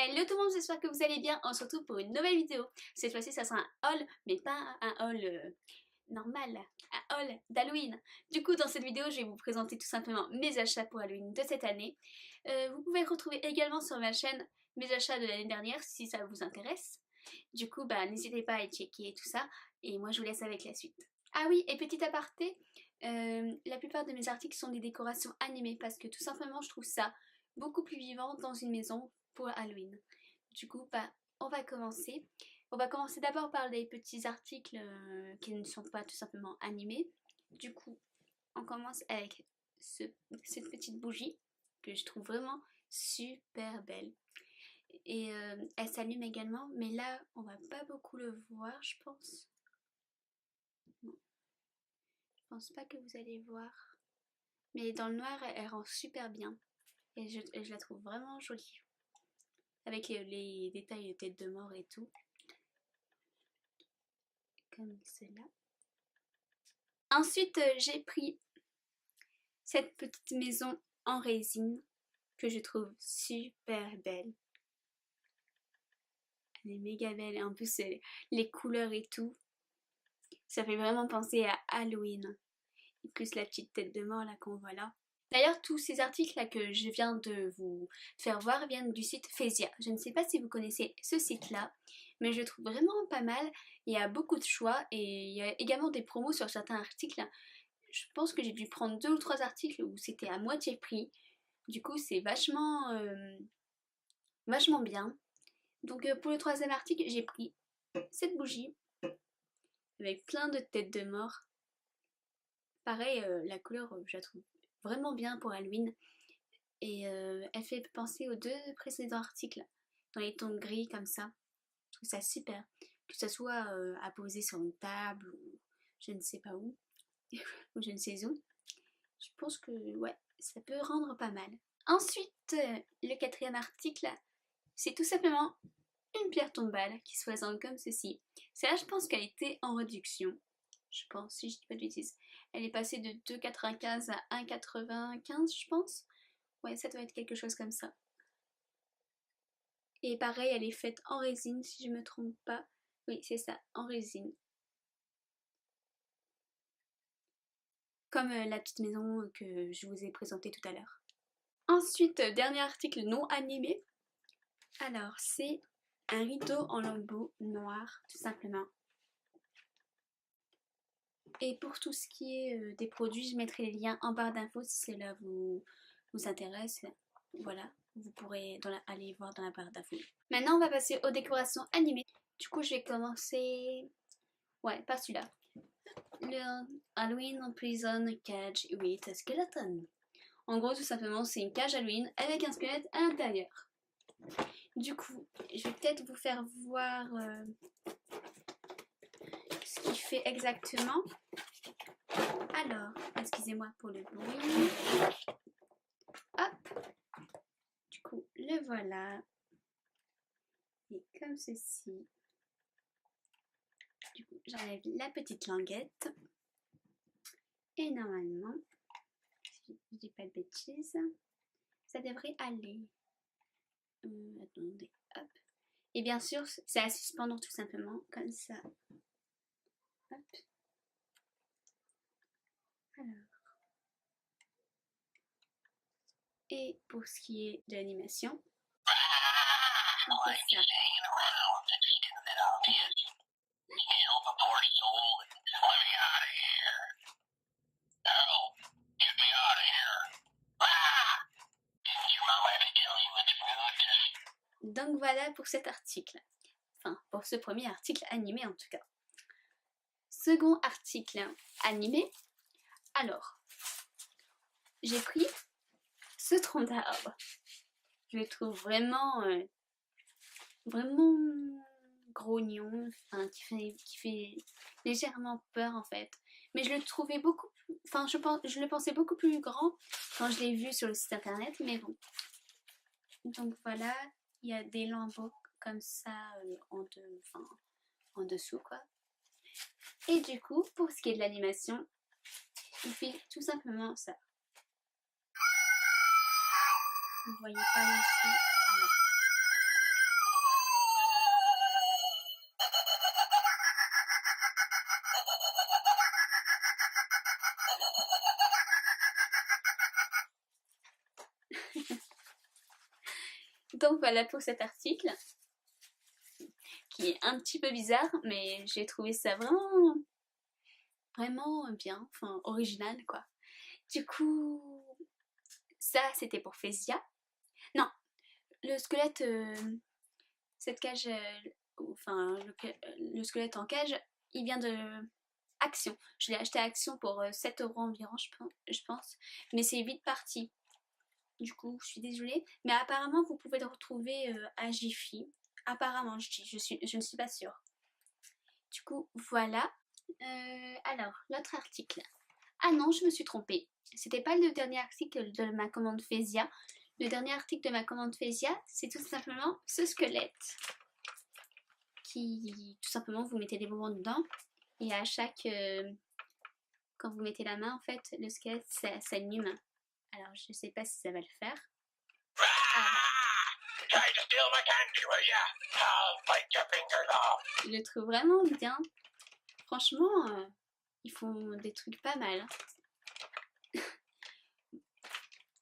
Hello tout le monde, j'espère que vous allez bien. On se retrouve pour une nouvelle vidéo. Cette fois-ci, ça sera un haul, mais pas un haul normal, un haul d'Halloween. Du coup, dans cette vidéo, je vais vous présenter tout simplement mes achats pour Halloween de cette année. Vous pouvez retrouver également sur ma chaîne mes achats de l'année dernière si ça vous intéresse. Du coup, n'hésitez pas à checker tout ça. Et moi, je vous laisse avec la suite. Ah oui, et petit aparté, la plupart de mes articles sont des décorations animées parce que tout simplement, je trouve ça beaucoup plus vivant dans une maison pour Halloween. Du coup, on va commencer. On va commencer d'abord par les petits articles qui ne sont pas tout simplement animés. Du coup, on commence avec cette petite bougie que je trouve vraiment super belle. Et elle s'allume également, mais là, on va pas beaucoup le voir, je pense. Non, je pense pas que vous allez voir. Mais dans le noir, elle rend super bien. Et je la trouve vraiment jolie. Avec les détails de tête de mort et tout. Comme cela. Ensuite, j'ai pris cette petite maison en résine que je trouve super belle. Elle est méga belle et en plus les couleurs et tout, ça fait vraiment penser à Halloween. Et plus la petite tête de mort là qu'on voit là. D'ailleurs, tous ces articles là que je viens de vous faire voir viennent du site Fezia. Je ne sais pas si vous connaissez ce site là, mais je le trouve vraiment pas mal. Il y a beaucoup de choix et il y a également des promos sur certains articles. Je pense que j'ai dû prendre 2 ou 3 articles où c'était à moitié prix. Du coup, c'est vachement bien. Donc pour le troisième article, j'ai pris cette bougie avec plein de têtes de mort. Pareil, la couleur, je la trouve vraiment bien pour Halloween. Et elle fait penser aux 2 précédents articles, dans les tons gris comme ça. Je trouve ça super. Que ce soit à poser sur une table ou je ne sais pas où, ou je ne sais où. Je pense que ouais, ça peut rendre pas mal. Ensuite, le quatrième article, c'est tout simplement une pierre tombale qui se présente comme ceci. Celle-là, je pense qu'elle était en réduction. Je pense, si je dis pas de bêtises. Elle est passée de 2,95 à 1,95, je pense. Ouais, ça doit être quelque chose comme ça. Et pareil, elle est faite en résine, si je me trompe pas. Oui, c'est ça, en résine. Comme la petite maison que je vous ai présentée tout à l'heure. Ensuite, dernier article non animé. Alors, c'est un rideau en lambeaux noir, tout simplement. Et pour tout ce qui est des produits, je mettrai les liens en barre d'infos si cela vous intéresse. Voilà, vous pourrez aller voir dans la barre d'infos. Maintenant, on va passer aux décorations animées. Du coup, je vais commencer... Ouais, par celui-là. Le Halloween Prison Cage with a Skeleton. En gros, tout simplement, c'est une cage Halloween avec un squelette à l'intérieur. Du coup, je vais peut-être vous faire voir ce qu'il fait exactement. Alors, excusez-moi pour le bruit. Hop. Du coup, le voilà. Et comme ceci. Du coup, j'enlève la petite languette. Et normalement, si je dis pas de bêtises, ça devrait aller. Attendez, hop. Et bien sûr, c'est à suspendre tout simplement, comme ça. Hop. Alors. Et pour ce qui est de l'animation, on fait ça. Donc voilà pour cet article. Enfin, pour ce premier article animé en tout cas. Second article animé. Alors, j'ai pris ce tronc d'arbre. Je le trouve vraiment grognon, enfin, qui fait légèrement peur en fait. Mais je le trouvais beaucoup, enfin je le pensais beaucoup plus grand quand je l'ai vu sur le site internet, mais bon. Donc voilà, il y a des lambeaux comme ça en dessous quoi. Et du coup, pour ce qui est de l'animation, il fait tout simplement ça. Vous voyez pas ici. Voilà. Donc voilà pour cet article, qui est un petit peu bizarre, mais j'ai trouvé ça vraiment bien, enfin original quoi. Du coup, ça c'était pour Phésia. Non, le squelette, cette cage, enfin le squelette en cage, il vient de Action. Je l'ai acheté à Action pour 7 € environ, je pense. Mais c'est vite parti. Du coup, je suis désolée. Mais apparemment, vous pouvez le retrouver à Jiffy. Apparemment, je ne suis pas sûre. Du coup, voilà. Alors, l'autre article. Ah non, je me suis trompée. C'était pas le dernier article de ma commande Phésia. Le dernier article de ma commande Phésia, c'est tout simplement ce squelette. Qui, tout simplement, vous mettez des bonbons dedans. Et à chaque... quand vous mettez la main, en fait, le squelette s'anime. Alors, je sais pas si ça va le faire. Je le trouve vraiment bien. Franchement, ils font des trucs pas mal.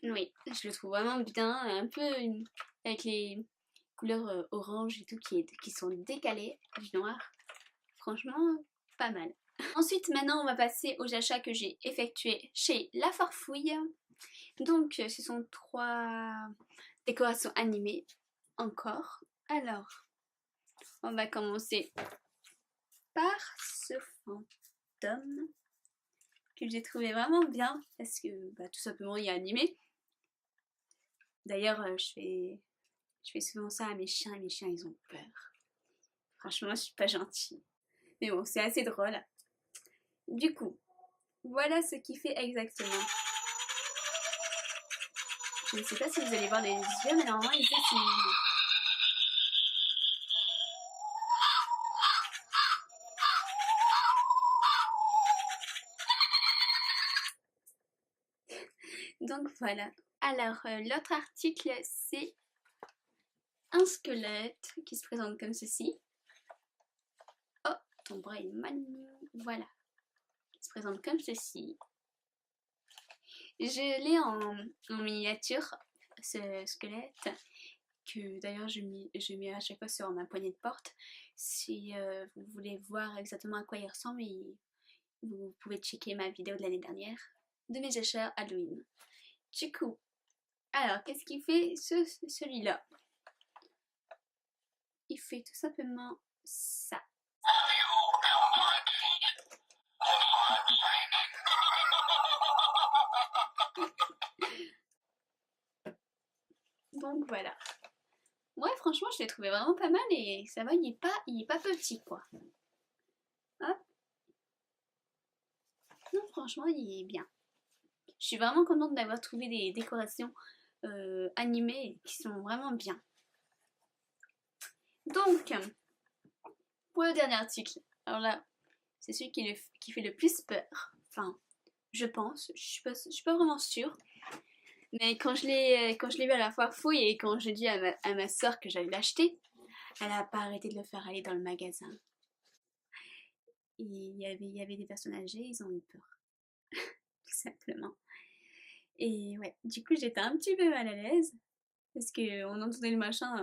Oui, je le trouve vraiment bien. Un peu avec les couleurs orange et tout qui sont décalées du noir. Franchement, pas mal. Ensuite, maintenant, on va passer aux achats que j'ai effectués chez La Farfouille. Donc, ce sont 3 décorations animées encore. Alors, on va commencer par ce fantôme que j'ai trouvé vraiment bien parce que tout simplement il est animé. D'ailleurs, je fais souvent ça à mes chiens et mes chiens ils ont peur. Franchement, je suis pas gentille. Mais bon, c'est assez drôle. Du coup, voilà ce qu'il fait exactement. Je ne sais pas si vous allez voir les yeux, mais normalement les yeux c'est... Donc voilà. Alors, l'autre article, c'est un squelette qui se présente comme ceci. Oh, ton bras est mal mis. Voilà. Il se présente comme ceci. Je l'ai en miniature, ce squelette, que d'ailleurs je mets à chaque fois sur ma poignée de porte. Si vous voulez voir exactement à quoi il ressemble, vous pouvez checker ma vidéo de l'année dernière de mes achats Halloween. Du coup, alors qu'est-ce qu'il fait celui-là? Il fait tout simplement ça. Donc voilà. Ouais, franchement, je l'ai trouvé vraiment pas mal et ça va, il est pas petit quoi. Hop. Non, franchement, il est bien. Je suis vraiment contente d'avoir trouvé des décorations animées qui sont vraiment bien. Donc, pour le dernier article, alors là, c'est celui qui fait le plus peur. Enfin, je pense, je suis pas vraiment sûre. Mais quand je l'ai vu à la foire fouille et quand j'ai dit à ma soeur que j'allais l'acheter, elle a pas arrêté de le faire aller dans le magasin. Et il y avait des personnes âgées, ils ont eu peur. Tout simplement. Et ouais, du coup j'étais un petit peu mal à l'aise. Parce qu'on entendait le machin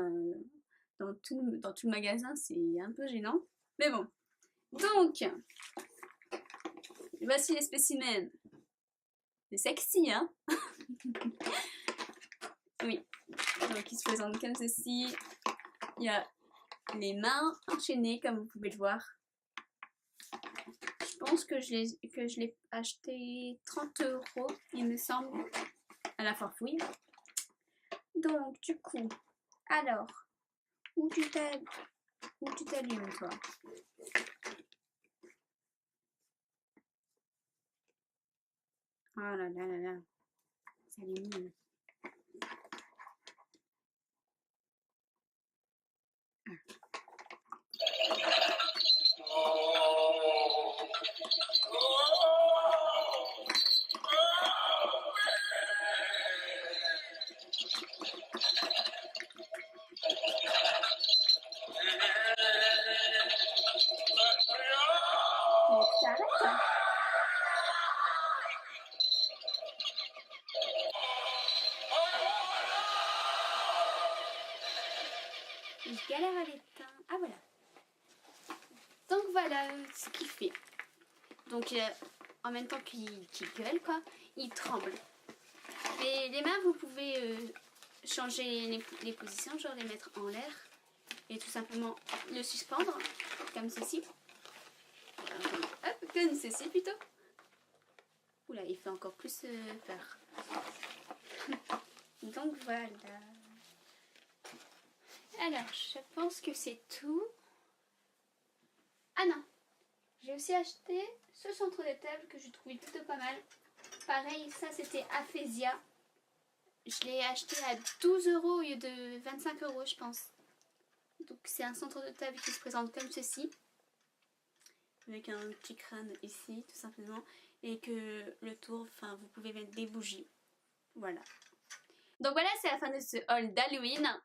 dans tout le magasin, c'est un peu gênant. Mais bon. Donc, voici les spécimens. C'est sexy, hein? Oui. Donc, ils se présentent comme ceci. Il y a les mains enchaînées, comme vous pouvez le voir. Je pense que je l'ai acheté 30 €, il me semble, à la Farfouille. Donc, du coup, alors, où tu t'allumes, toi? Oh là là là là, ça allume. Ça arrête, hein? Je galère à l'éteindre. Ah voilà. Donc voilà ce qu'il fait. Donc en même temps qu'il gueule quoi, il tremble. Et les mains vous pouvez changer les positions, genre les mettre en l'air et tout simplement le suspendre comme ceci. Hop, comme ceci plutôt. Oula, il fait encore plus peur. Donc voilà. Alors, je pense que c'est tout. Ah non, j'ai aussi acheté ce centre de table que je trouvais plutôt pas mal. Pareil, ça c'était Aphésia. Je l'ai acheté à 12 € au lieu de 25 € je pense. Donc c'est un centre de table qui se présente comme ceci. Avec un petit crâne ici tout simplement. Et que le tour, enfin vous pouvez mettre des bougies. Voilà. Donc voilà, c'est la fin de ce haul d'Halloween.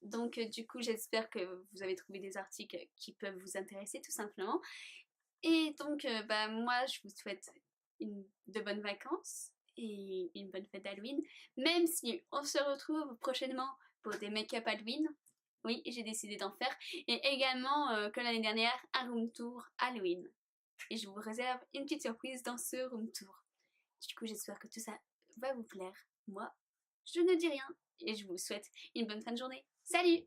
Donc du coup j'espère que vous avez trouvé des articles qui peuvent vous intéresser tout simplement. Et donc moi je vous souhaite de bonnes vacances et une bonne fête d'Halloween. Même si on se retrouve prochainement pour des make-up Halloween. Oui, j'ai décidé d'en faire. Et également, comme l'année dernière, un room tour Halloween. Et je vous réserve une petite surprise dans ce room tour. Du coup j'espère que tout ça va vous plaire. Moi, je ne dis rien et je vous souhaite une bonne fin de journée. Salut!